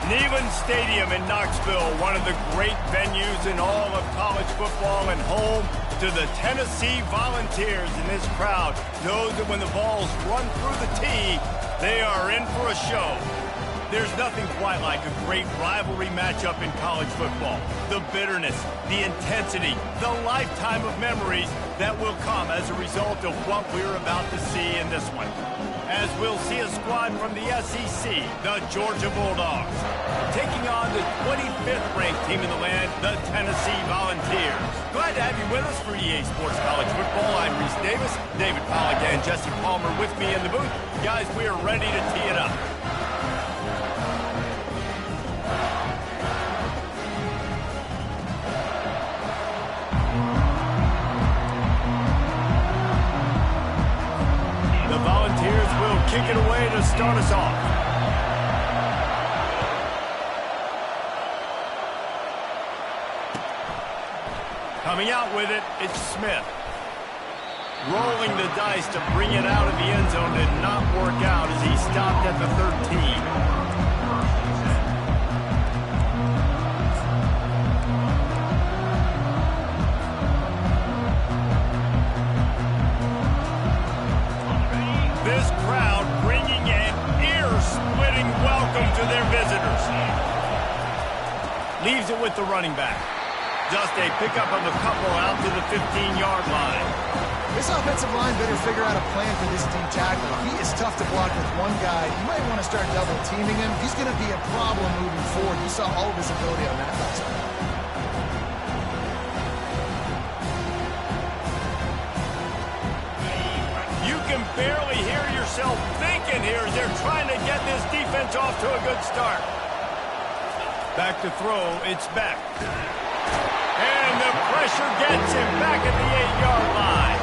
Neyland Stadium in Knoxville, one of the great venues in all of college football and home to the Tennessee Volunteers. And this crowd knows that when the balls run through the tee, they are in for a show. There's nothing quite like a great rivalry matchup in college football. The bitterness, the intensity, the lifetime of memories that will come as a result of what we're about to see in this one. As we'll see a squad from the SEC, the Georgia Bulldogs, taking on the 25th ranked team in the land, the Tennessee Volunteers. Glad to have you with us for EA Sports College Football. I'm Reese Davis, David Pollack and Jesse Palmer with me in the booth. Guys, we are ready to tee it up. Kick it away to start us off. Coming out with it, it's Smith. Rolling the dice to bring it out of the end zone did not work out as he stopped at the 13. This crowd bringing an ear-splitting welcome to their visitors. Leaves it with the running back. Just a pickup of a couple out to the 15-yard line. This offensive line better figure out a plan for this D tackle. He is tough to block with one guy. You might want to start double-teaming him. He's going to be a problem moving forward. You saw all of his ability on that last time. Barely hear yourself thinking here as they're trying to get this defense off to a good start. Back to throw, it's Beck. And the pressure gets him back at the 8-yard line.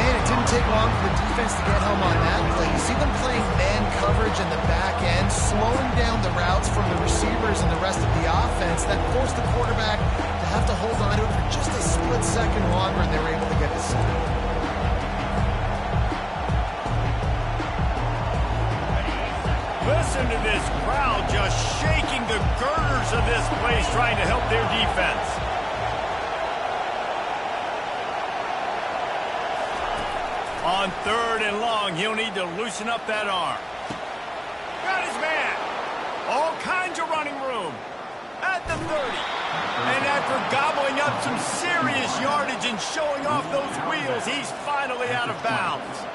Man, it didn't take long for the defense to get home on that play. You see them playing man coverage in the back end, slowing down the routes from the receivers and the rest of the offense. That forced the quarterback to have to hold on to it for just a split second longer, and they were able to get the sack. Listen to this crowd just shaking the girders of this place, trying to help their defense. On 3rd and long, he'll need to loosen up that arm. Got his man. All kinds of running room. At the 30. And after gobbling up some serious yardage and showing off those wheels, he's finally out of bounds.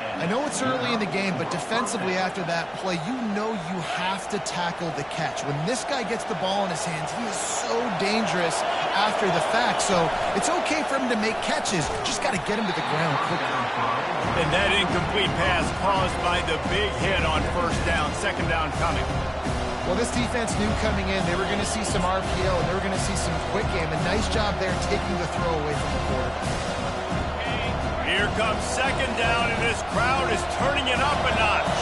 I know it's early in the game, but defensively after that play, you know you have to tackle the catch. When this guy gets the ball in his hands, he is so dangerous after the fact. So it's okay for him to make catches. Just got to get him to the ground quickly. And that incomplete pass caused by the big hit on 1st down, 2nd down coming. Well, this defense knew coming in they were going to see some RPO and they were going to see some quick game. A nice job there taking the throw away from the quarterback. Here comes 2nd down, and this crowd is turning it up a notch.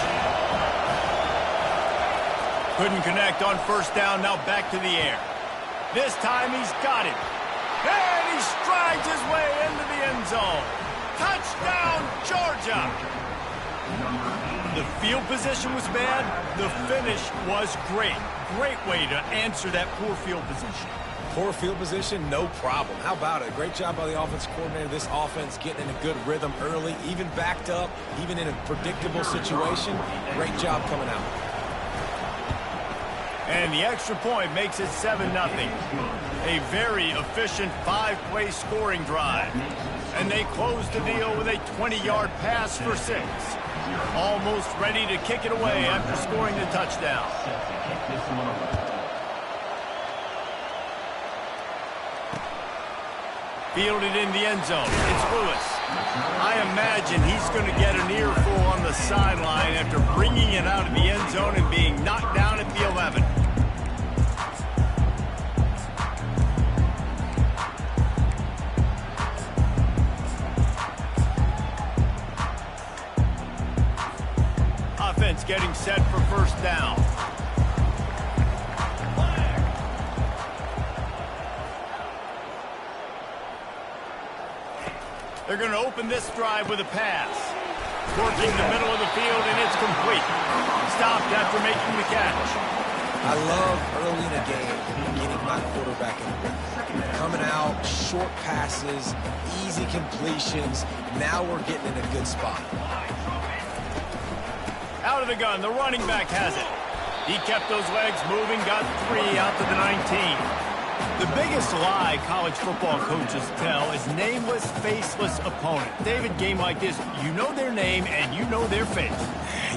Couldn't connect on 1st down, now back to the air. This time he's got it. And he strides his way into the end zone. Touchdown, Georgia! The field position was bad. The finish was great. Great way to answer that poor field position. Poor field position, no problem. How about it? Great job by the offensive coordinator. This offense getting in a good rhythm early, even backed up, even in a predictable situation. Great job coming out. And the extra point makes it 7-0. A very efficient 5-play scoring drive. And they close the deal with a 20-yard pass for 6. Almost ready to kick it away after scoring the touchdown. Fielded in the end zone. It's Lewis. I imagine he's going to get an earful on the sideline after bringing it out of the end zone and being knocked down at the 11. Offense getting set for 1st down. They're going to open this drive with a pass. Working the middle of the field, and it's complete. Stopped after making the catch. I love early in a game getting my quarterback in the rhythm. Coming out, short passes, easy completions. Now we're getting in a good spot. Out of the gun, the running back has it. He kept those legs moving, got 3 out to the 19. The biggest lie college football coaches tell is nameless, faceless opponent. David, game like this, you know their name and you know their face.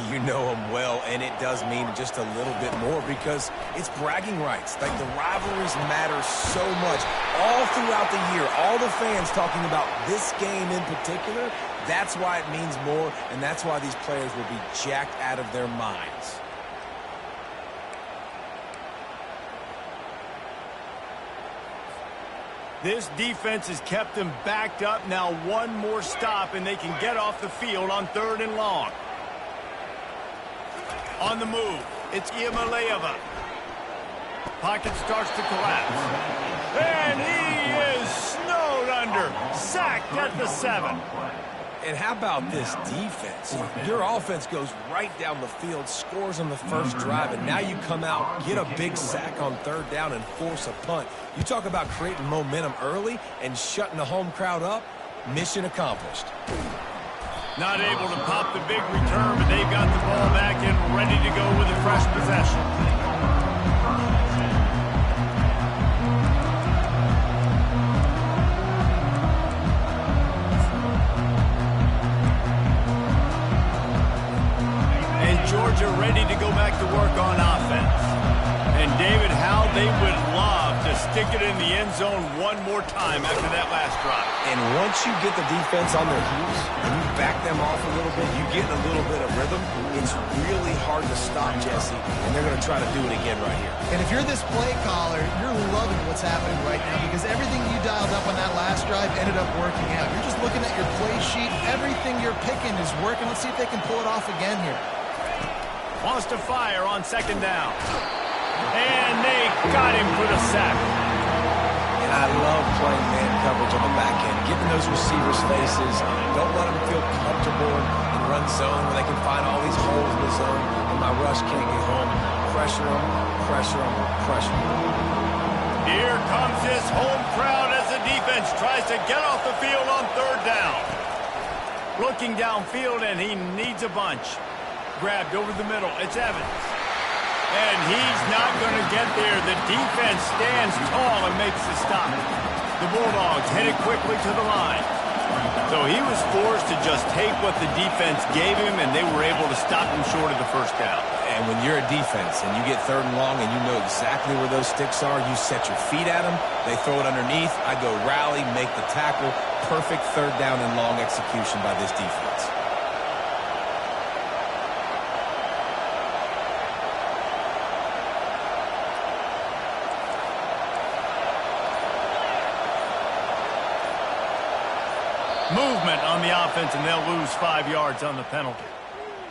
You know them well, and it does mean just a little bit more because it's bragging rights. Like, the rivalries matter so much. All throughout the year, all the fans talking about this game in particular, that's why it means more, and that's why these players will be jacked out of their minds. This defense has kept them backed up. Now one more stop, and they can get off the field on 3rd and long. On the move, it's Iamaleava. Pocket starts to collapse. And he is snowed under. Sacked at the 7. And how about this defense? Your offense goes right down the field, scores on the first drive, and now you come out, get a big sack on 3rd down, and force a punt. You talk about creating momentum early and shutting the home crowd up. Mission accomplished. Not able to pop the big return, but they've got the ball back and ready to go with a fresh possession. Georgia ready to go back to work on offense. And David, how they would love to stick it in the end zone one more time after that last drive. And once you get the defense on their heels and you back them off a little bit, you get a little bit of rhythm, it's really hard to stop, Jesse, and they're going to try to do it again right here. And if you're this play caller, you're loving what's happening right now because everything you dialed up on that last drive ended up working out. You're just looking at your play sheet. Everything you're picking is working. Let's see if they can pull it off again here. Wants to fire on 2nd down. And they got him for the sack. And I love playing man coverage on the back end, getting those receivers' faces. Don't let them feel comfortable in run zone where they can find all these holes in the zone and my rush can't get home. Pressure them, pressure them, pressure them. Here comes this home crowd as the defense tries to get off the field on 3rd down. Looking downfield, and he needs a bunch. Grabbed over the middle. It's Evans. And he's not going to get there. The defense stands tall and makes the stop. The Bulldogs headed quickly to the line. So he was forced to just take what the defense gave him, and they were able to stop him short of the 1st down. And when you're a defense and you get 3rd and long and you know exactly where those sticks are, you set your feet at them, they throw it underneath, I go rally, make the tackle. Perfect 3rd down and long execution by this defense. Movement on the offense, and they'll lose 5 yards on the penalty.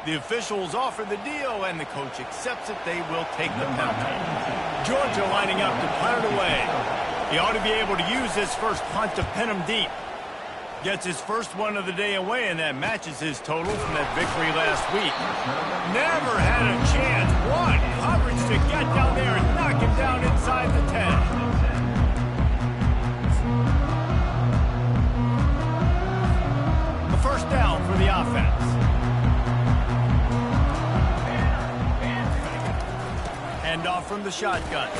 The officials offer the deal, and the coach accepts it. They will take the penalty. Georgia lining up to punt it away. He ought to be able to use this first punt to pin him deep. Gets his first one of the day away, and that matches his total from that victory last week. Never had a chance. One coverage to get down there and knock him down inside the 10. First down for the offense. Hand off from the shotgun.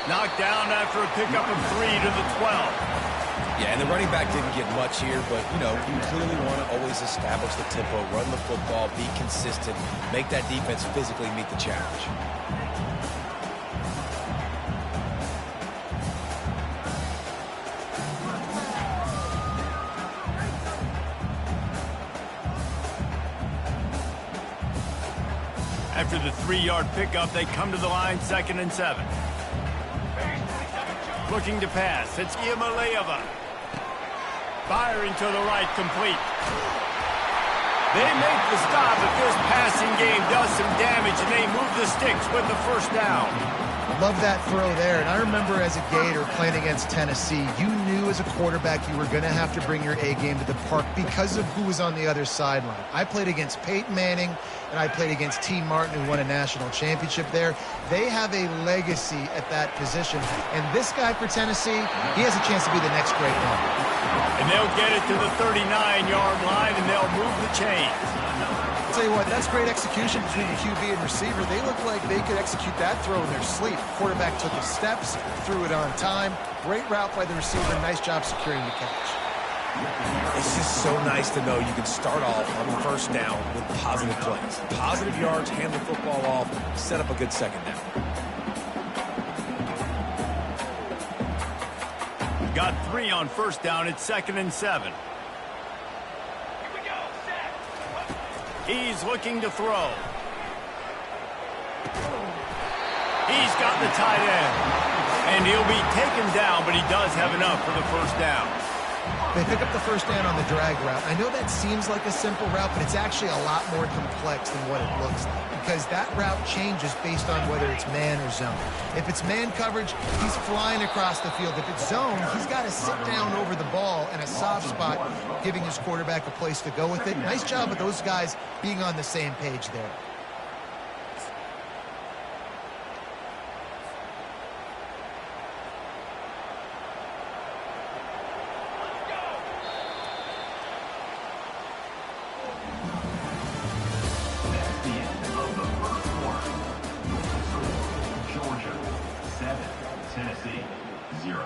Knocked down after a pickup of 3 to the 12. Yeah, and the running back didn't get much here, but, you know, you clearly want to always establish the tempo, run the football, be consistent, make that defense physically meet the challenge. After the 3-yard pickup, they come to the line, 2nd and 7. Looking to pass, it's Iamaleava. Firing to the right, complete. They make the stop, but this passing game does some damage, and they move the sticks with the 1st down. Love that throw there. And I remember as a Gator playing against Tennessee, you knew as a quarterback you were going to have to bring your A game to the park because of who was on the other sideline. I played against Peyton Manning, and I played against T. Martin, who won a national championship there. They have a legacy at that position. And this guy for Tennessee, he has a chance to be the next great one. And they'll get it to the 39-yard line, and they'll move the chains. I'll tell you what, that's great execution between the QB and receiver. They look like they could execute that throw in their sleep. Quarterback took his steps, threw it on time. Great route by the receiver. Nice job securing the catch. It's just so nice to know you can start off on the first down with positive plays. Positive yards, hand the football off, set up a good second down. Got 3 on first down. It's 2nd and 7. He's looking to throw. He's got the tight end. And he'll be taken down, but he does have enough for the first down. They pick up the first down on the drag route. I know that seems like a simple route, but it's actually a lot more complex than what it looks like, because that route changes based on whether it's man or zone. If it's man coverage, he's flying across the field. If it's zone, he's got to sit down over the ball in a soft spot, giving his quarterback a place to go with it. Nice job of those guys being on the same page there. Tennessee, 0.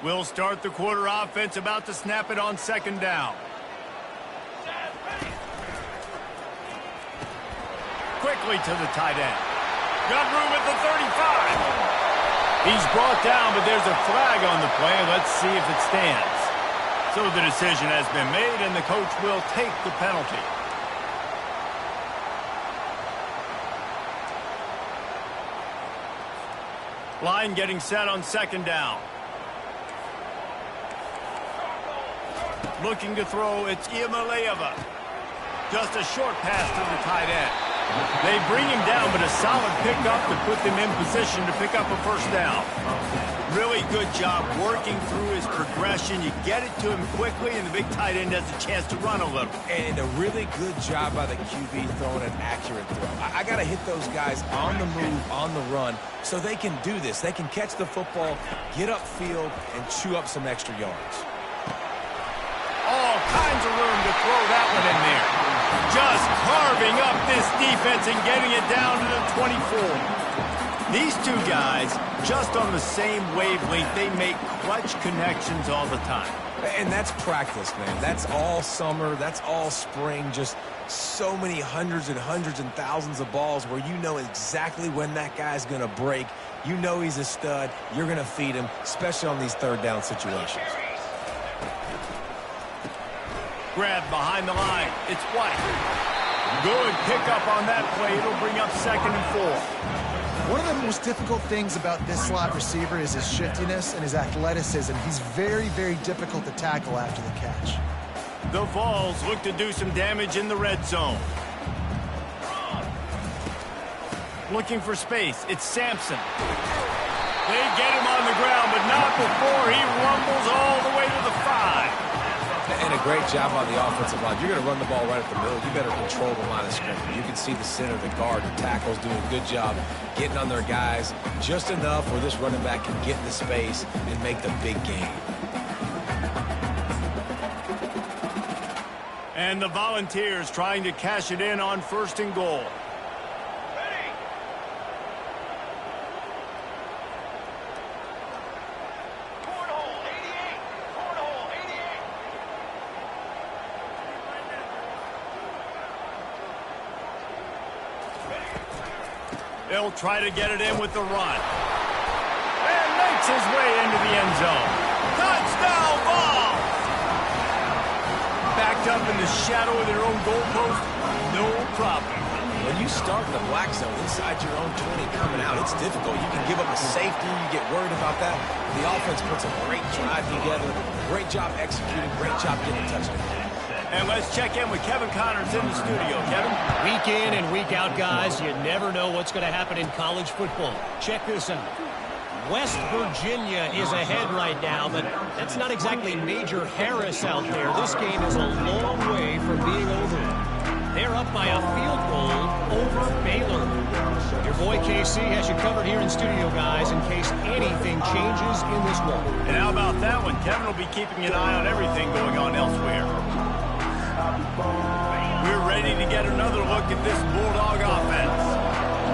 We'll start the quarter offense, about to snap it on 2nd down. Quickly to the tight end. Got room at the 35. He's brought down, but there's a flag on the play. Let's see if it stands. So the decision has been made, and the coach will take the penalty. Line getting set on 2nd down. Looking to throw, it's Iamaleava. Just a short pass to the tight end. They bring him down, but a solid pickup to put them in position to pick up a first down. Really good job working through his progression. You get it to him quickly, and the big tight end has a chance to run a little. And a really good job by the QB throwing an accurate throw. I got to hit those guys on the move, on the run, so they can do this. They can catch the football, get upfield, and chew up some extra yards. All kinds of room to throw that one in there. Just carving up this defense and getting it down to the 24. These two guys, just on the same wavelength, they make clutch connections all the time. And that's practice, man. That's all summer. That's all spring. Just so many hundreds and thousands of balls where you know exactly when that guy's going to break. You know he's a stud. You're going to feed him, especially on these 3rd down situations. Grab behind the line. It's White. Good pickup on that play. It'll bring up 2nd and 4. One of the most difficult things about this slot receiver is his shiftiness and his athleticism. He's very, very difficult to tackle after the catch. The Vols look to do some damage in the red zone. Looking for space. It's Sampson. They get him on the ground, but not before he rumbles all the way to the 5. And a great job on the offensive line. You're going to run the ball right at the middle. You better control the line of scrimmage. You can see the center, the guard, the tackles doing a good job getting on their guys just enough where this running back can get into space and make the big game. And the Volunteers trying to cash it in on 1st and goal. He'll try to get it in with the run. And makes his way into the end zone. Touchdown ball! Backed up in the shadow of their own goalpost, no problem. When you start in the black zone inside your own 20 coming out, it's difficult. You can give up a safety. You get worried about that. The offense puts a great drive together. Great job executing. Great job getting a touchdown. And let's check in with Kevin Connors in the studio. Kevin? Week in and week out, guys, you never know what's going to happen in college football. Check this out. West Virginia is ahead right now, but that's not exactly Major Harris out there. This game is a long way from being over. They're up by a field goal over Baylor. Your boy KC has you covered here in studio, guys, in case anything changes in this one. And how about that one? Kevin will be keeping an eye on everything going on elsewhere. We're ready to get another look at this Bulldog offense.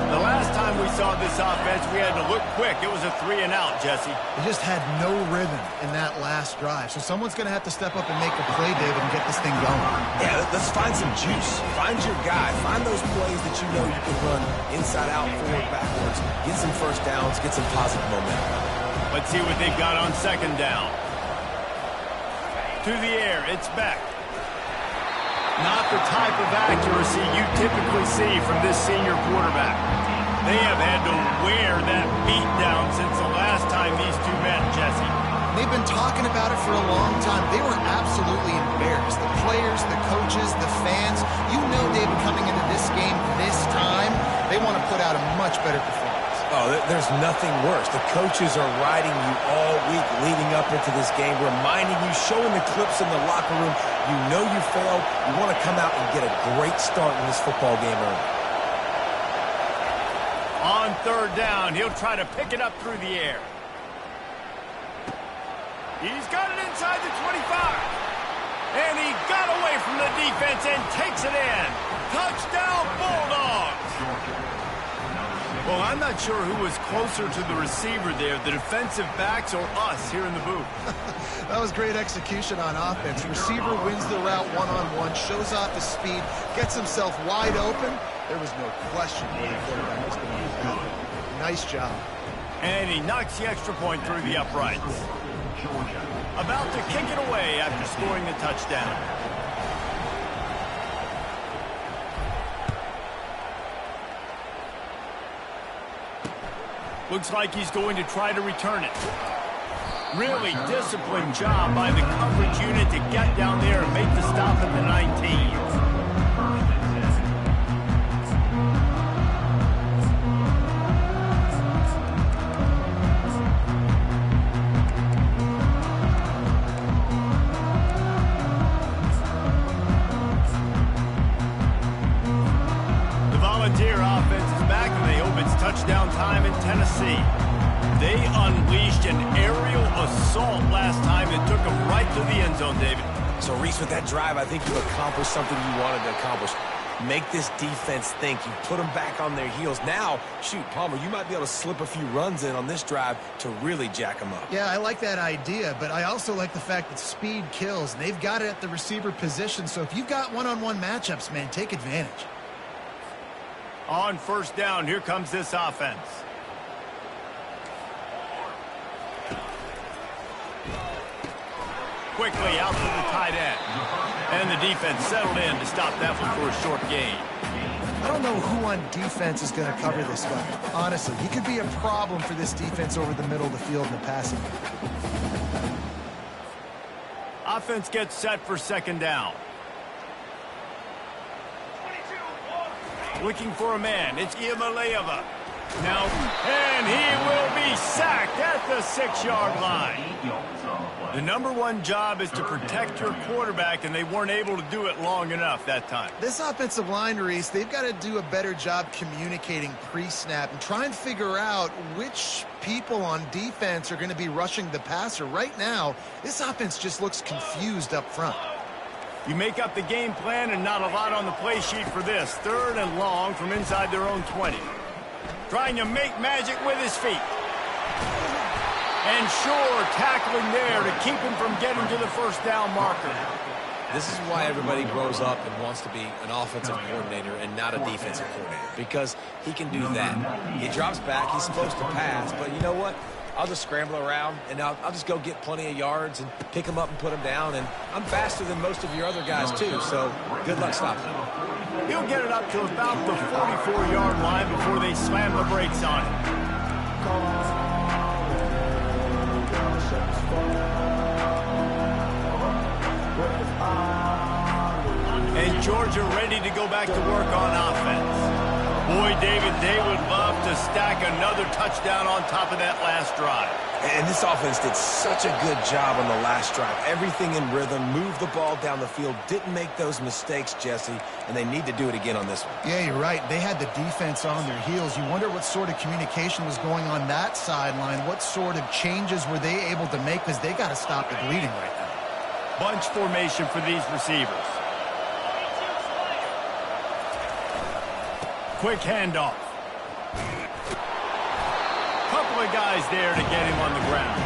The last time we saw this offense, we had to look quick. It was a 3-and-out, Jesse. They just had no rhythm in that last drive. So someone's going to have to step up and make a play, David, and get this thing going. Yeah, let's find some juice. Find your guy. Find those plays that you know you can run inside out, forward, backwards. Get some first downs. Get some positive momentum. Let's see what they've got on second down. To the air, it's Beck. Not the type of accuracy you typically see from this senior quarterback. They have had to wear that beat down since the last time these two met, Jesse. They've been talking about it for a long time. They were absolutely embarrassed. The players, the coaches, the fans. You know, David, coming into this game this time, they want to put out a much better performance. Oh, there's nothing worse. The coaches are riding you all week leading up into this game, reminding you, showing the clips in the locker room. You know you failed. You want to come out and get a great start in this football game early. On third down, he'll try to pick it up through the air. He's got it inside the 25. And he got away from the defense and takes it in. Touchdown, Bulldogs! Well, I'm not sure who was closer to the receiver there, the defensive backs or us here in the booth. That was great execution on offense. Receiver wins the route one-on-one, shows off his speed, gets himself wide open. There was no question where the quarterback was going to be that. Nice job. And he knocks the extra point through the uprights. About to kick it away after scoring the touchdown. Looks like he's going to try to return it. Really disciplined job by the coverage unit to get down there and make the stop at the 19. The Volunteer offense is back, and they hope it's touchdown time in Tennessee. They unleashed an aerial assault last time and took them right to the end zone, David. So, Reese, with that drive, I think you accomplished something you wanted to accomplish. Make this defense think. You put them back on their heels. Now, shoot, Palmer, you might be able to slip a few runs in on this drive to really jack them up. Yeah, I like that idea, but I also like the fact that speed kills. And they've got it at the receiver position, so if you've got one-on-one matchups, man, take advantage. On first down, here comes this offense. Quickly out to the tight end. And the defense settled in to stop that one for a short gain. I don't know who on defense is going to cover this guy. Honestly, he could be a problem for this defense over the middle of the field in the passing game. Offense gets set for second down. Looking for a man. It's Iamaleava. Now, and he will be sacked at the 6-yard line. The number one job is to protect your quarterback, and they weren't able to do it long enough that time. This offensive line, Reese, they've got to do a better job communicating pre-snap and try and figure out which people on defense are going to be rushing the passer. Right now, this offense just looks confused up front. You make up the game plan and not a lot on the play sheet for this. Third and long from inside their own 20. Trying to make magic with his feet. And sure, tackling there to keep him from getting to the first down marker. This is why everybody grows up and wants to be an offensive coordinator and not a defensive coordinator, because he can do that. He drops back, he's supposed to pass, but you know what? I'll just scramble around, and I'll just go get plenty of yards and pick them up and put them down. And I'm faster than most of your other guys, too, so good luck stopping them. He'll get it up to about the 44-yard line before they slam the brakes on it. And Georgia ready to go back to work on offense. Boy, David, they would love to stack another touchdown on top of that last drive. And this offense did such a good job on the last drive. Everything in rhythm, moved the ball down the field, didn't make those mistakes, Jesse, and they need to do it again on this one. Yeah, you're right. They had the defense on their heels. You wonder what sort of communication was going on that sideline. What sort of changes were they able to make, because they got to stop the bleeding right now. Bunch formation for these receivers. Quick handoff. Couple of guys there to get him on the ground.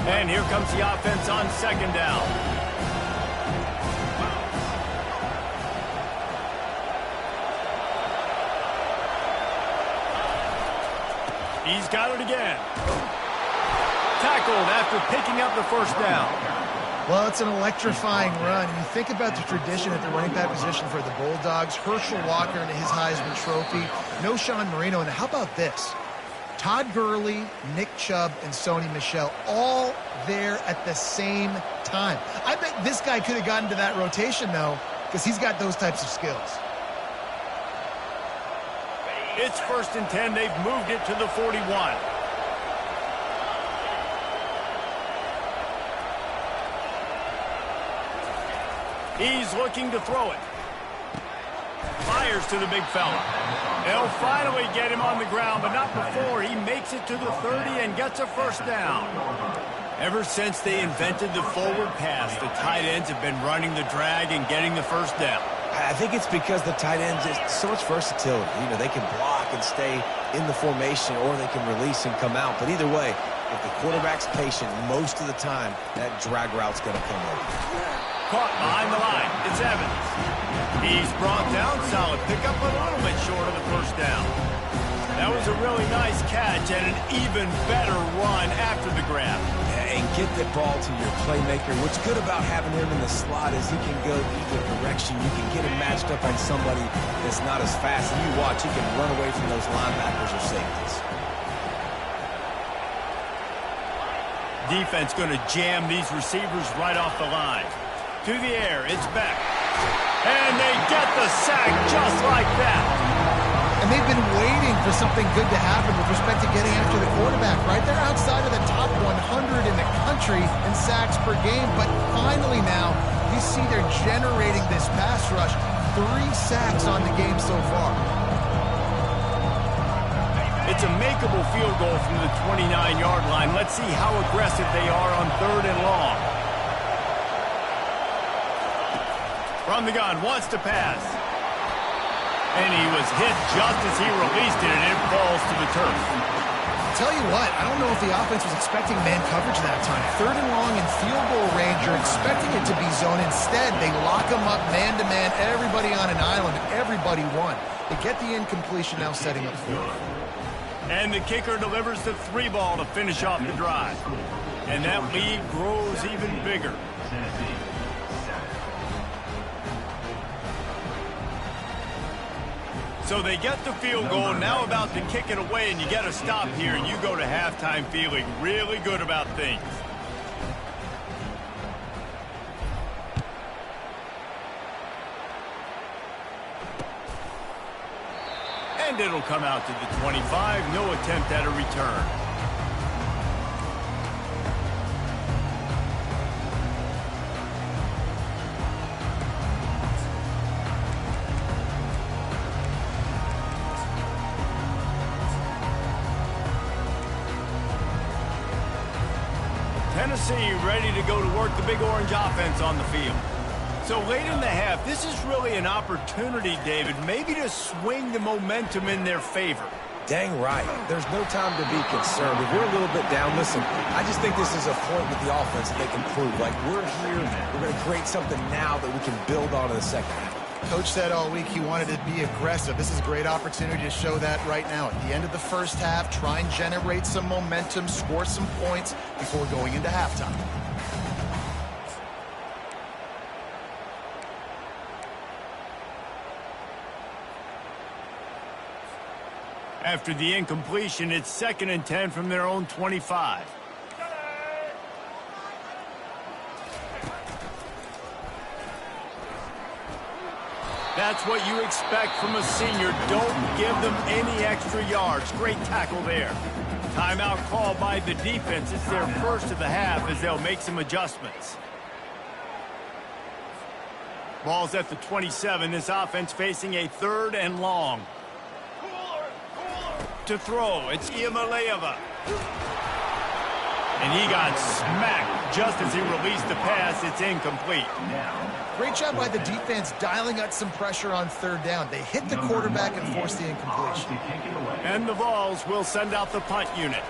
And here comes the offense on second down. He's got it again. Tackled after picking up the first down. Well, it's an electrifying run. And you think about the tradition at the running back position for the Bulldogs. Herschel Walker and his Heisman Trophy. No Sean Marino. And how about this? Todd Gurley, Nick Chubb, and Sony Michel all there at the same time. I bet this guy could have gotten to that rotation, though, because he's got those types of skills. It's 1st and 10. They've moved it to the 41. He's looking to throw it. Fires to the big fella. They'll finally get him on the ground, but not before he makes it to the 30 and gets a first down. Ever since they invented the forward pass, the tight ends have been running the drag and getting the first down. I think it's because the tight ends is so much versatility. You know, they can block and stay in the formation, or they can release and come out. But either way, if the quarterback's patient, most of the time, that drag route's going to come over. Caught behind the line. It's Evans. He's brought down. Solid pickup, but a little bit short of the first down. That was a really nice catch and an even better run after the grab. And get the ball to your playmaker. What's good about having him in the slot is he can go either direction. You can get him matched up on somebody that's not as fast. And you watch, he can run away from those linebackers or safeties. Defense going to jam these receivers right off the line. To the air, it's Beck. And they get the sack just like that. And they've been waiting for something good to happen with respect to getting after the quarterback, right? They're outside of the top 100 in the country in sacks per game, but finally now you see they're generating this pass rush. 3 sacks on the game so far. It's a makeable field goal from the 29-yard line. Let's see how aggressive they are on 3rd and long. From the gun, wants to pass. And he was hit just as he released it, and it falls to the turf. Tell you what, I don't know if the offense was expecting man coverage that time. 3rd and long in field goal range, you're expecting it to be zone. Instead, they lock them up man-to-man, everybody on an island, everybody won. They get the incompletion, now setting up 4th. And the kicker delivers the 3 ball to finish off the drive. And that lead grows even bigger. So they get the field goal, now about to kick it away, and you get a stop here, and you go to halftime feeling really good about things. And it'll come out to the 25, no attempt at a return. Tennessee ready to go to work the Big Orange offense on the field. So late in the half, this is really an opportunity, David, maybe to swing the momentum in their favor. Dang right. There's no time to be concerned. If we're a little bit down, listen, I just think this is a point with the offense that they can prove. Like, we're here, we're going to create something now that we can build on in the second half. Coach said all week he wanted to be aggressive. This is a great opportunity to show that right now. At the end of the first half, try and generate some momentum, score some points before going into halftime. After the incompletion, it's 2nd and 10 from their own 25. That's what you expect from a senior. Don't give them any extra yards. Great tackle there. Timeout called by the defense. It's their first of the half as they'll make some adjustments. Ball's at the 27. This offense facing a 3rd and long. To throw, it's Iamaleava. And he got smacked just as he released the pass. It's incomplete. Great job by the defense dialing up some pressure on 3rd down. They hit the quarterback and forced the incompletion. And the Vols will send out the punt unit.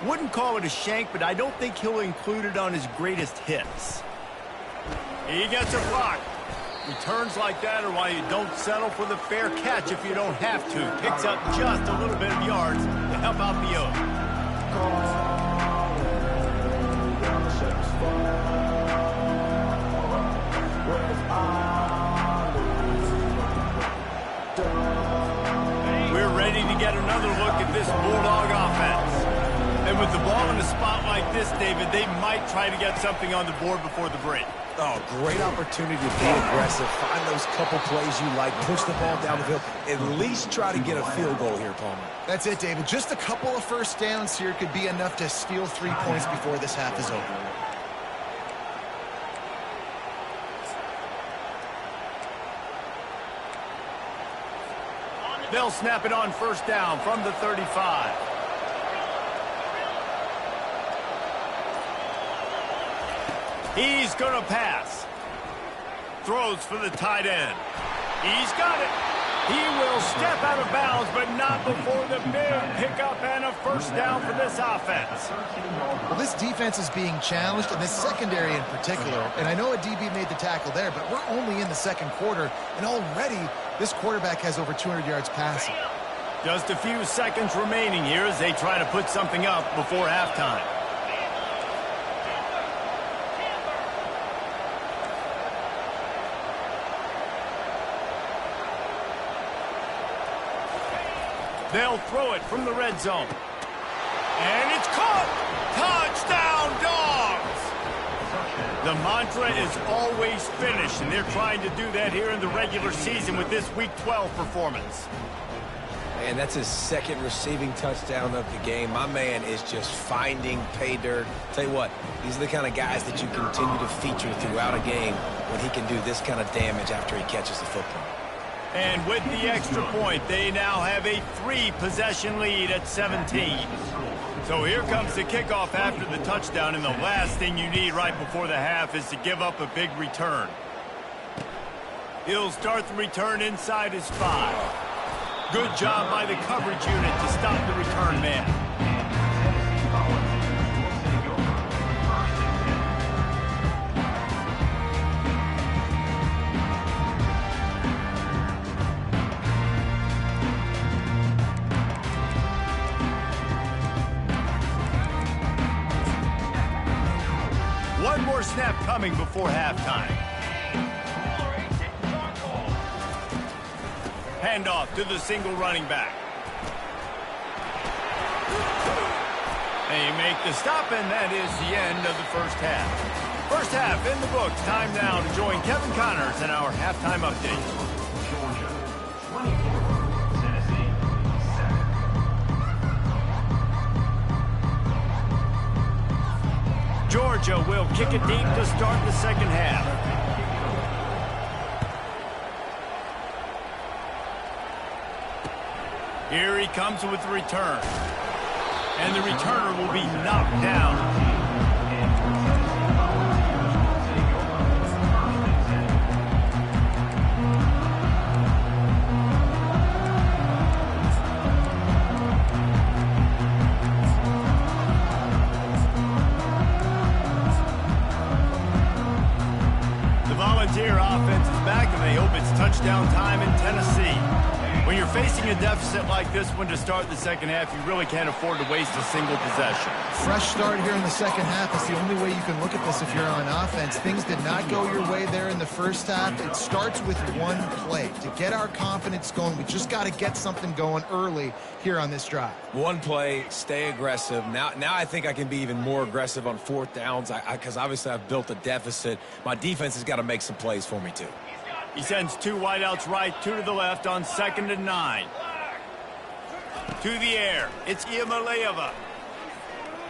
Wouldn't call it a shank, but I don't think he'll include it on his greatest hits. He gets a block. Returns like that are why you don't settle for the fair catch if you don't have to. Picks up just a little bit of yards to help out the Oaks. We're ready to get another look at this Bulldog offense. And with the ball in a spot like this, David, they might try to get something on the board before the break. Oh, great opportunity to be aggressive. Find those couple plays you like. Push the ball down the field. At least try to get a field goal here, Palmer. That's it, David. Just a couple of first downs here could be enough to steal 3 points before this half is over. They'll snap it on 1st down from the 35. He's going to pass. Throws for the tight end. He's got it. He will step out of bounds, but not before the big pickup and a 1st down for this offense. Well, this defense is being challenged, and this secondary in particular. And I know a DB made the tackle there, but we're only in the 2nd quarter, and already this quarterback has over 200 yards passing. Just a few seconds remaining here as they try to put something up before halftime. They'll throw it from the red zone. And it's caught! Touchdown, Dogs! The mantra is always finish, and they're trying to do that here in the regular season with this Week 12 performance. And that's his 2nd receiving touchdown of the game. My man is just finding pay dirt. Tell you what, these are the kind of guys that you continue to feature throughout a game when he can do this kind of damage after he catches the football. And with the extra point, they now have a 3-possession lead at 17. So here comes the kickoff after the touchdown, and the last thing you need right before the half is to give up a big return. He'll start the return inside his 5. Good job by the coverage unit to stop the return man. One more snap coming before halftime. Handoff to the single running back. They make the stop, and that is the end of the first half. First half in the books. Time now to join Kevin Connors in our halftime update. Georgia 24, Tennessee 7. Georgia will kick it deep to start the second half. Here he comes with the return. And the returner will be knocked down. Tennessee. When you're facing a deficit like this one to start the second half, you really can't afford to waste a single possession. Fresh start here in the second half is the only way you can look at this if you're on offense. Things did not go your way there in the first half. It starts with one play. To get our confidence going, we just got to get something going early here on this drive. One play, stay aggressive. Now I think I can be even more aggressive on fourth downs because obviously I've built a deficit. My defense has got to make some plays for me too. He sends 2 wideouts right, 2 to the left on 2nd and 9. To the air, it's Iamaleava.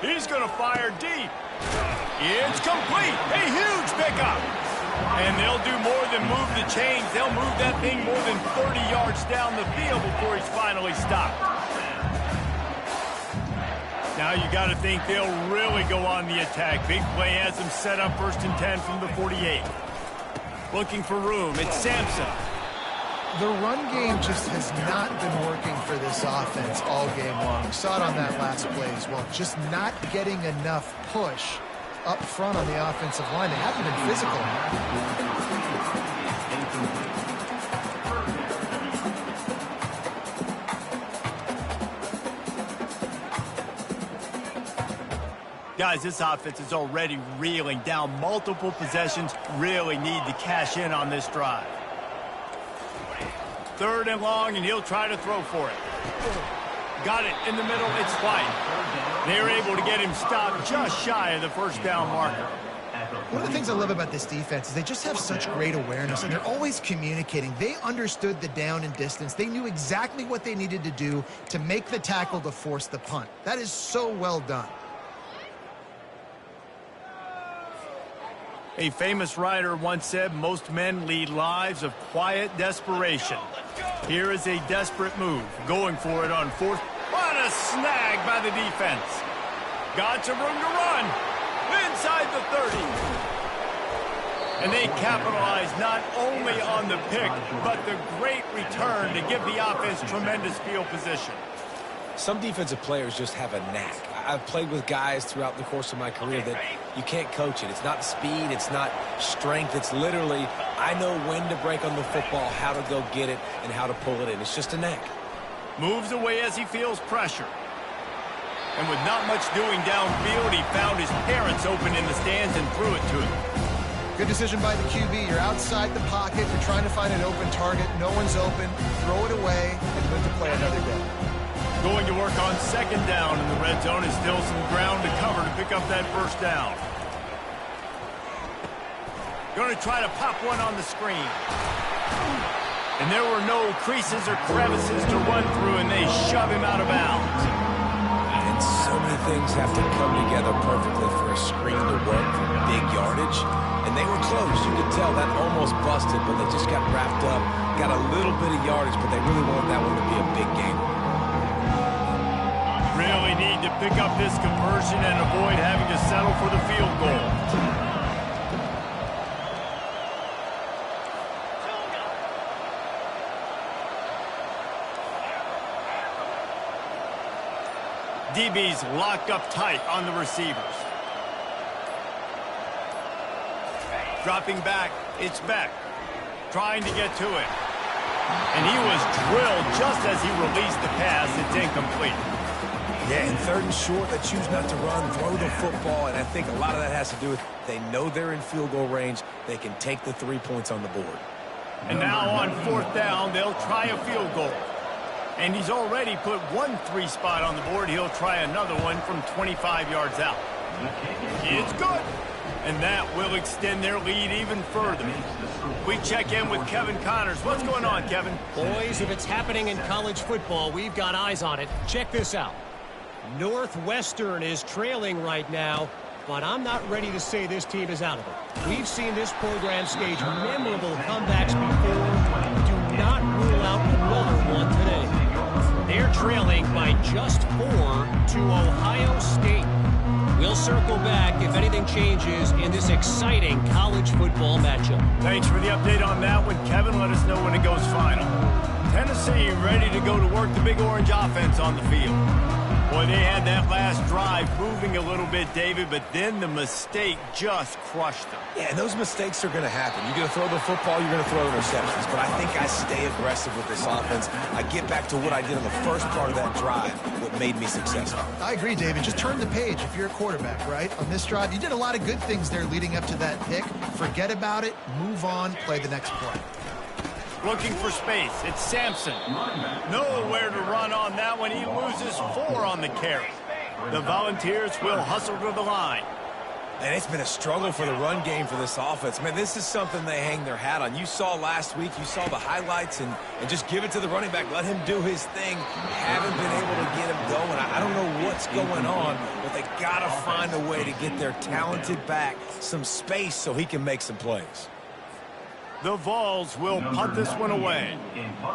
He's going to fire deep. It's complete. A huge pickup. And they'll do more than move the chains. They'll move that thing more than 30 yards down the field before he's finally stopped. Now you got to think they'll really go on the attack. Big play has them set up 1st and 10 from the 48. Looking for room. It's Sampson. The run game just has not been working for this offense all game long. We saw it on that last play as well. Just not getting enough push up front on the offensive line. They haven't been physical. Guys, this offense is already reeling down multiple possessions. Really need to cash in on this drive. 3rd and long, and he'll try to throw for it. Got it in the middle. It's White. They're able to get him stopped just shy of the 1st down marker. One of the things I love about this defense is they just have such great awareness, and they're always communicating. They understood the down and distance. They knew exactly what they needed to do to make the tackle to force the punt. That is so well done. A famous writer once said, most men lead lives of quiet desperation. Here is a desperate move, going for it on 4th. What a snag by the defense. Got some room to run. Inside the 30. And they capitalize not only on the pick, but the great return to give the offense tremendous field position. Some defensive players just have a knack. I've played with guys throughout the course of my career that you can't coach it. It's not speed, it's not strength. It's literally, I know when to break on the football, how to go get it, and how to pull it in. It's just a knack. Moves away as he feels pressure. And with not much doing downfield, he found his parents open in the stands and threw it to him. Good decision by the QB. You're outside the pocket. You're trying to find an open target. No one's open. Throw it away and live to play another day. Going to work on 2nd down in the red zone. Is still some ground to cover to pick up that 1st down. Going to try to pop one on the screen. And there were no creases or crevices to run through, and they shove him out of bounds. And so many things have to come together perfectly for a screen to work for big yardage. And they were close. You could tell that almost busted, but they just got wrapped up. Got a little bit of yardage, but they really wanted that one to be a big game. Really need to pick up this conversion and avoid having to settle for the field goal. DB's locked up tight on the receivers. Dropping back, it's Beck. Trying to get to it. And he was drilled just as he released the pass. It's incomplete. Yeah, and 3rd and short, they choose not to run, throw the football, and I think a lot of that has to do with they know they're in field goal range. They can take the 3 points on the board. And now on 4th down, they'll try a field goal. And he's already put 1 3 spot on the board. He'll try another one from 25 yards out. It's good. And that will extend their lead even further. We check in with Kevin Connors. What's going on, Kevin? Boys, if it's happening in college football, we've got eyes on it. Check this out. Northwestern is trailing right now, but I'm not ready to say this team is out of it. We've seen this program stage memorable comebacks before. Do not rule out another one today. They're trailing by just 4 to Ohio State. We'll circle back if anything changes in this exciting college football matchup. Thanks for the update on that one, Kevin. Let us know when it goes final. Tennessee ready to go to work the Big Orange offense on the field. Boy, they had that last drive moving a little bit, David, but then the mistake just crushed them. Yeah, and those mistakes are going to happen. You're going to throw the football, you're going to throw interceptions. But I think I stay aggressive with this offense. I get back to what I did in the first part of that drive, what made me successful. I agree, David. Just turn the page if you're a quarterback, right? On this drive, you did a lot of good things there leading up to that pick. Forget about it, move on, play the next play. Looking for space. It's Sampson. Nowhere to run on that one. He loses 4 on the carry. The Volunteers will hustle to the line. And it's been a struggle for the run game for this offense. Man, this is something they hang their hat on. You saw last week, you saw the highlights, and just give it to the running back. Let him do his thing. Haven't been able to get him going. I don't know what's going on, but they got to find a way to get their talented back some space so he can make some plays. The Vols will punt this one away.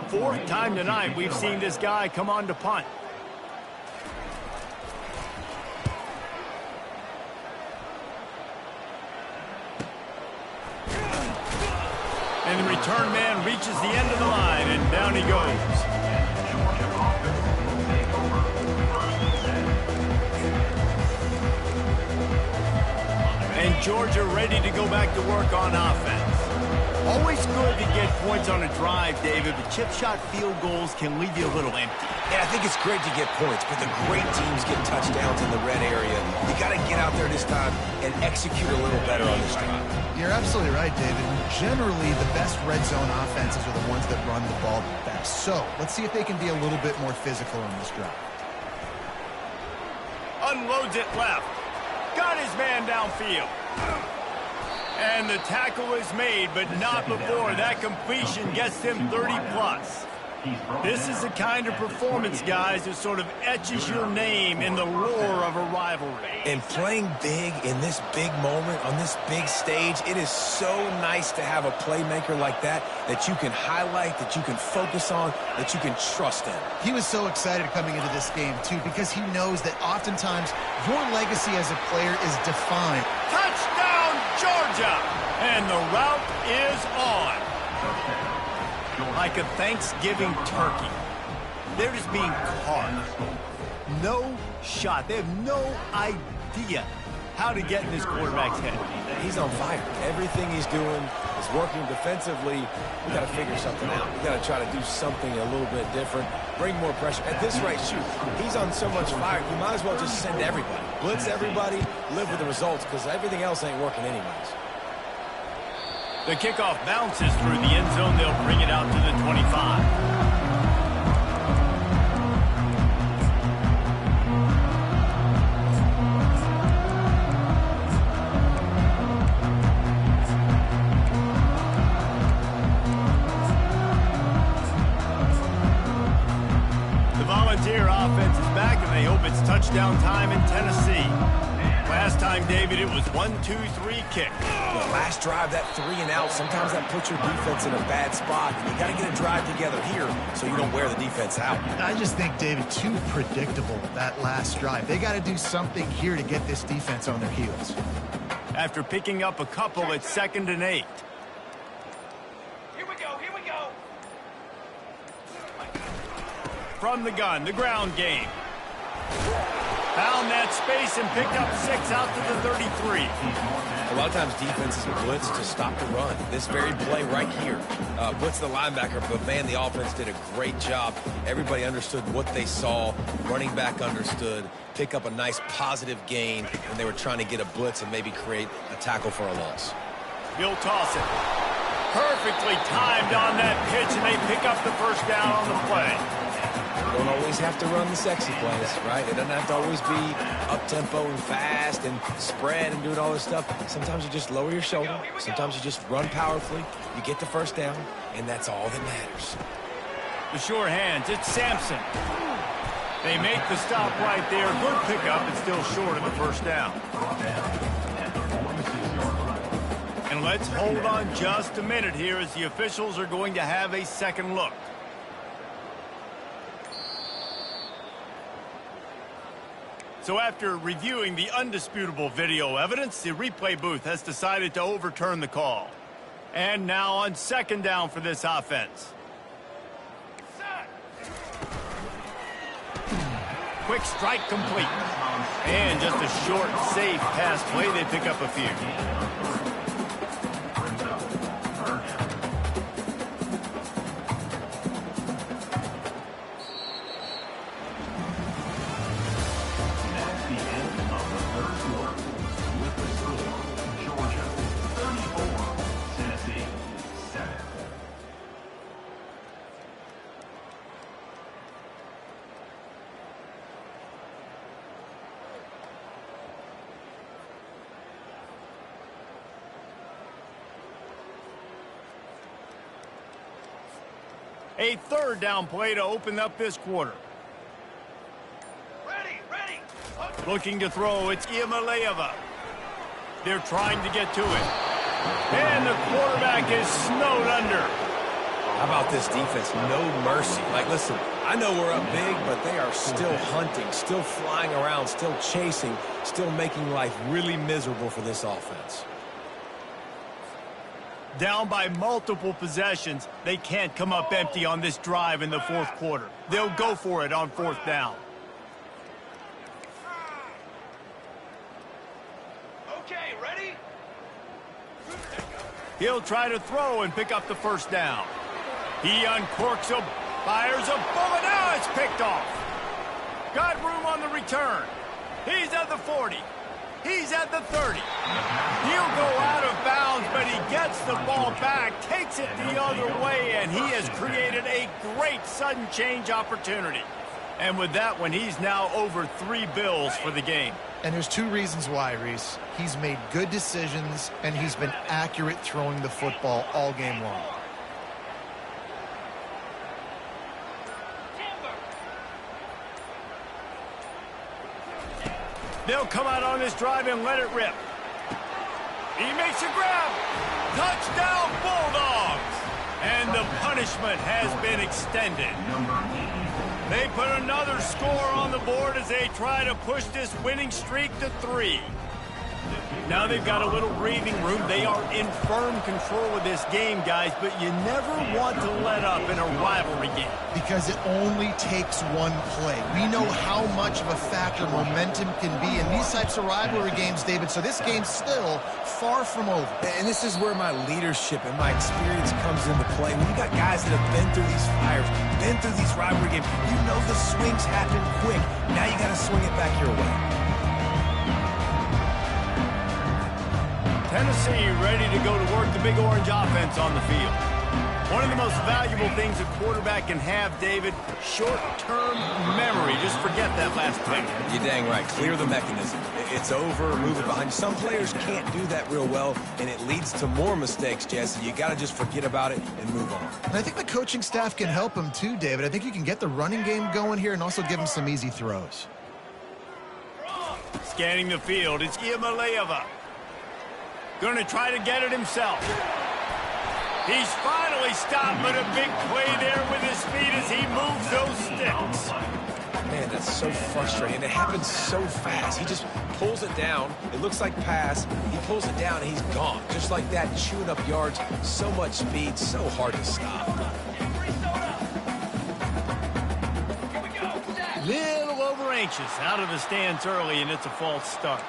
4th time tonight we've seen this guy come on to punt. And the return man reaches the end of the line, and down he goes. And Georgia ready to go back to work on offense. Always good to get points on a drive, David, but chip shot field goals can leave you a little empty. Yeah, I think it's great to get points, but the great teams get touchdowns in the red area. You got to get out there this time and execute a little better on this drive. You're absolutely right, David. Generally, the best red zone offenses are the ones that run the ball best. So, let's see if they can be a little bit more physical on this drive. Unloads it left. Got his man downfield. And the tackle is made, but not before that completion gets him 30-plus. This is the kind of performance, guys, that sort of etches your name in the roar of a rivalry. And playing big in this big moment, on this big stage, it is so nice to have a playmaker like that you can highlight, that you can focus on, that you can trust in. He was so excited coming into this game, too, because he knows that oftentimes your legacy as a player is defined. Touchdown, Georgia! And the route is on. Like a Thanksgiving turkey. They're just being carved. No shot. They have no idea how to get in this quarterback's head. He's on fire. Everything he's doing is working defensively. We got to figure something out. We got to try to do something a little bit different. Bring more pressure. At this rate, shoot, he's on so much fire, you might as well just send everybody. Blitz everybody, live with the results, because everything else ain't working anyways. The kickoff bounces through the end zone. They'll bring it out to the 25. The Volunteer offense is back, and they hope it's touchdown time in Tennessee. Last time, David, it was 1-2-3 kick. The last drive, that 3 and out, sometimes that puts your defense in a bad spot. And you got to get a drive together here so you don't wear the defense out. I just think, David, too predictable, that last drive. They got to do something here to get this defense on their heels. After picking up a couple at 2nd and 8. Here we go. From the gun, the ground game. Found that space and picked up 6 out to the 33. A lot of times defenses blitz to stop the run. This very play right here, blitz the linebacker, but man, the offense did a great job. Everybody understood what they saw. Running back understood. Pick up a nice positive gain when they were trying to get a blitz and maybe create a tackle for a loss. He'll toss it. Perfectly timed on that pitch, and they pick up the first down on the play. Don't always have to run the sexy plays, right? It doesn't have to always be up-tempo and fast and spread and doing all this stuff. Sometimes you just lower your shoulder. Sometimes you just run powerfully. You get the first down, and that's all that matters. The sure hands, it's Sampson. They make the stop right there. Good pickup, but still short of the first down. And let's hold on just a minute here as the officials are going to have a second look. So after reviewing the undisputable video evidence, the replay booth has decided to overturn the call. And now on 2nd down for this offense. Quick strike complete. And just a short, safe pass play. They pick up a few. A third down play to open up this quarter. Ready. Looking to throw, it's Iamaleava. They're trying to get to it. And the quarterback is snowed under. How about this defense? No mercy. Like, listen, I know we're up big, but they are still hunting, still flying around, still chasing, still making life really miserable for this offense. Down by multiple possessions, they can't come up empty on this drive in the fourth quarter. They'll go for it on fourth down. Okay, ready? He'll try to throw and pick up the first down. He uncorks a, fires a bullet. Now it's picked off. Got room on the return. He's at the 40. He's at the 30. He'll go out of bounds, but he gets the ball back, takes it the other way, and he has created a great sudden change opportunity. And with that one, he's now over 3 bills for the game. And there's 2 reasons why, Reese. He's made good decisions, and he's been accurate throwing the football all game long. They'll come out on this drive and let it rip. He makes a grab. Touchdown, Bulldogs. And the punishment has been extended. They put another score on the board as they try to push this winning streak to 3. Now they've got a little breathing room. They are in firm control of this game, guys, but you never want to let up in a rivalry game. Because it only takes one play. We know how much of a factor momentum can be in these types of rivalry games, David, so this game's still far from over. And this is where my leadership and my experience comes into play. When you got guys that have been through these fires, been through these rivalry games, you know the swings happen quick. Now you got to swing it back your way. Tennessee ready to go to work the Big Orange offense on the field. One of the most valuable things a quarterback can have, David, short-term memory. Just forget that last pick. You're dang right. Clear the mechanism. It's over, move it behind you. Some players can't do that real well, and it leads to more mistakes, Jesse. You got to just forget about it and move on. And I think the coaching staff can help him too, David. I think you can get the running game going here and also give him some easy throws. Scanning the field, it's Iamaleava. Going to try to get it himself. He's finally stopped, but a big play there with his feet as he moves those sticks. Man, that's so frustrating. It happens so fast. He just pulls it down. It looks like pass. He pulls it down, and he's gone. Just like that, chewing up yards. So much speed, so hard to stop. Little over anxious, out of the stands early, and it's a false start.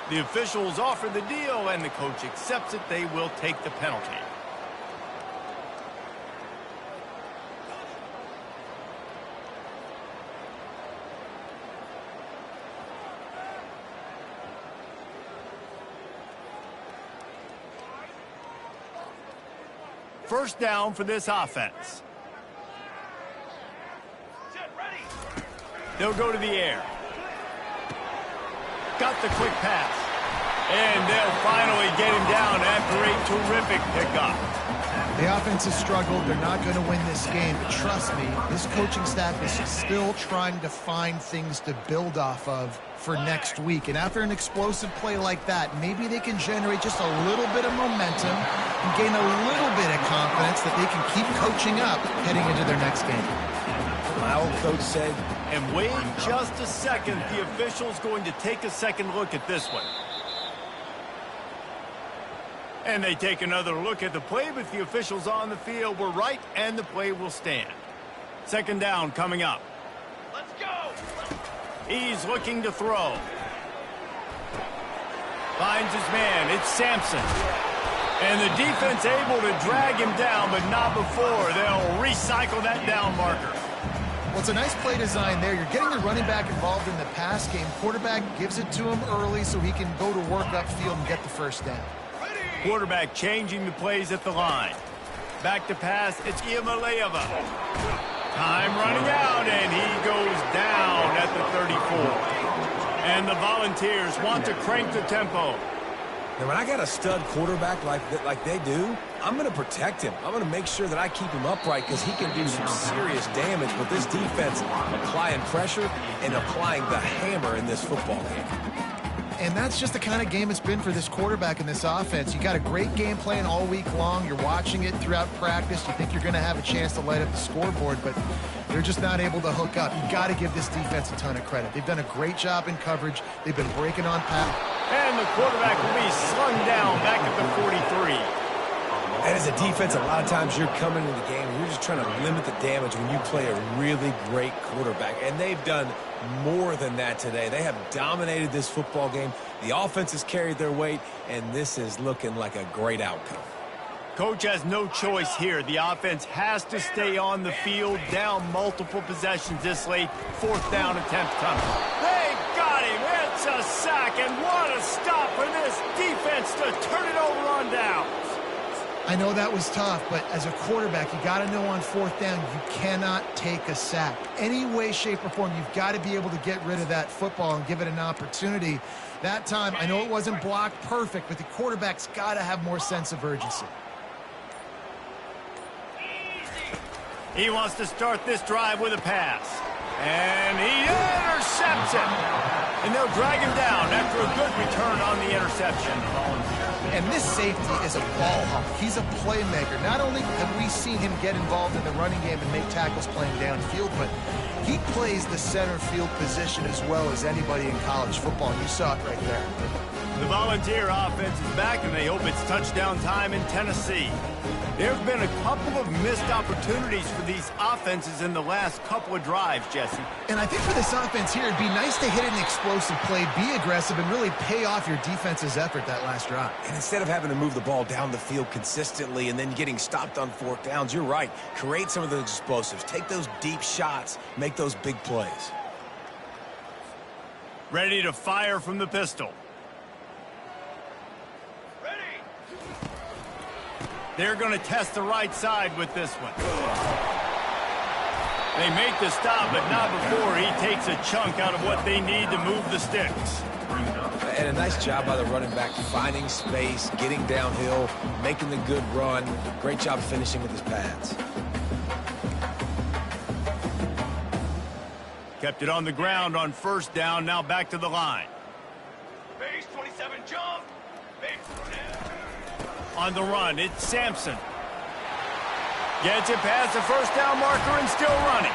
The officials offer the deal, and the coach accepts it. They will take the penalty. First down for this offense. They'll go to the air. Got the quick pass. And they'll finally get him down after a terrific pickup. The offense has struggled. They're not going to win this game. But trust me, this coaching staff is still trying to find things to build off of for next week. And after an explosive play like that, maybe they can generate just a little bit of momentum and gain a little bit of confidence that they can keep coaching up heading into their next game. My old coach said, and wait just a second. The official's going to take a second look at this one. And they take another look at the play, but the officials on the field were right, and the play will stand. Second down coming up. Let's go! He's looking to throw. Finds his man. It's Sampson. And the defense able to drag him down, but not before. They'll recycle that down marker. Well, it's a nice play design there. You're getting the running back involved in the pass game. Quarterback gives it to him early so he can go to work upfield and get the first down. Quarterback changing the plays at the line. Back to pass, it's Iamaleava. Time running out, and he goes down at the 34. And the Volunteers want to crank the tempo. Now, when I got a stud quarterback like they do, I'm going to protect him. I'm going to make sure that I keep him upright because he can do some serious damage with this defense applying pressure and applying the hammer in this football game. And that's just the kind of game it's been for this quarterback in this offense. You got a great game plan all week long. You're watching it throughout practice. You think you're going to have a chance to light up the scoreboard, but they're just not able to hook up. You got to give this defense a ton of credit. They've done a great job in coverage. They've been breaking on pass. And the quarterback will be slung down back at the 43. And as a defense, a lot of times you're coming into the game and you're just trying to limit the damage when you play a really great quarterback. And they've done more than that today. They have dominated this football game. The offense has carried their weight, and this is looking like a great outcome. Coach has no choice here. The offense has to stay on the field, down multiple possessions this late. Fourth down attempt coming. They got him. It's a sack, and what a stop for this defense to turn it over on downs. I know that was tough, but as a quarterback, you got to know on fourth down, you cannot take a sack. Any way, shape, or form, you've got to be able to get rid of that football and give it an opportunity. That time, I know it wasn't blocked perfect, but the quarterback's got to have more sense of urgency. He wants to start this drive with a pass. And he intercepts it. And they'll drag him down after a good return on the interception. And this safety is a ball hawk. He's a playmaker. Not only have we seen him get involved in the running game and make tackles playing downfield, but he plays the center field position as well as anybody in college football. You saw it right there. The Volunteer offense is back, and they hope it's touchdown time in Tennessee. There have been a couple of missed opportunities for these offenses in the last couple of drives, Jesse. And I think for this offense here, it'd be nice to hit an explosive play, be aggressive, and really pay off your defense's effort that last drive. And instead of having to move the ball down the field consistently and then getting stopped on fourth downs, you're right. Create some of those explosives. Take those deep shots. Make those big plays. Ready to fire from the pistol. They're going to test the right side with this one. They make the stop, but not before he takes a chunk out of what they need to move the sticks. And a nice job by the running back, finding space, getting downhill, making the good run. Great job finishing with his pads. Kept it on the ground on first down, now back to the line. Base 27 jump. Base On the run, it's Sampson. Gets it past the first down marker and still running.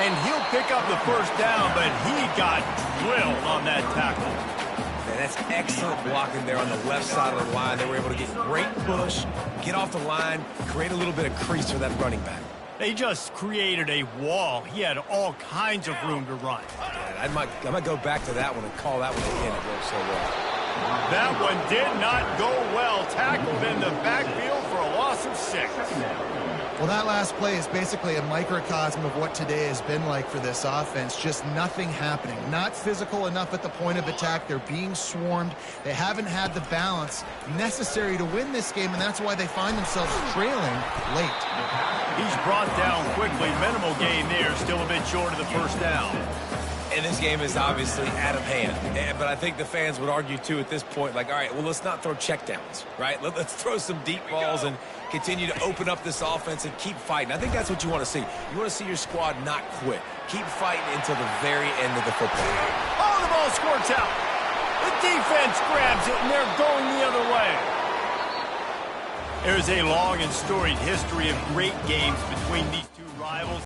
And he'll pick up the first down, but he got drilled on that tackle. And that's excellent blocking there on the left side of the line. They were able to get great push, get off the line, create a little bit of crease for that running back. They just created a wall. He had all kinds of room to run. And I might go back to that one and call that one again. It worked so well. That one did not go well. Tackled in the backfield for a loss of 6. Well, that last play is basically a microcosm of what today has been like for this offense. Just nothing happening. Not physical enough at the point of attack. They're being swarmed. They haven't had the balance necessary to win this game, and that's why they find themselves trailing late. He's brought down quickly. Minimal gain there. Still a bit short of the first down. And this game is obviously out of hand. But I think the fans would argue, too, at this point, like, all right, well, let's not throw checkdowns, right? Let's throw some deep balls and continue to open up this offense and keep fighting. I think that's what you want to see. You want to see your squad not quit. Keep fighting until the very end of the football game. Oh, the ball squirts out. The defense grabs it, and they're going the other way. There's a long and storied history of great games between these two rivals.